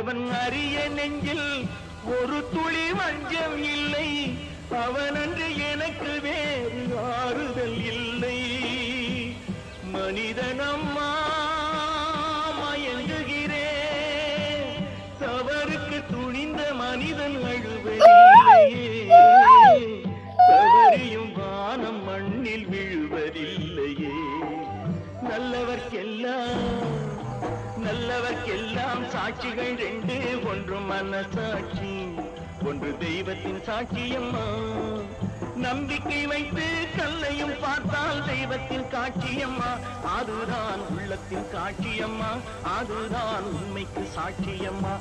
அவன் அரிய நெஞ்சில் ஒரு துளி வஞ்சம் இல்லை. அவனன்று எனக்கு வேறு ஆறுதல் இல்லை. மனிதனம்மா மயங்குகிறேன், தவறுக்கு துணிந்த மனிதன் அழுவதில்லையே. தவறியும் வானம் மண்ணில் விழுவதில்லையே. நல்லவர்க்கெல்லாம் சாட்சிகள் ரெண்டு, ஒன்று மனசாட்சி, ஒன்று தெய்வத்தின் சாட்சியம்மா. நம்பிக்கை வைத்து கல்லையும் பார்த்தால் தெய்வத்தின் காட்சியம்மா. அதுதான் உள்ளத்தின் காட்சியம்மா, அதுதான் உண்மைக்கு சாட்சியம்மா.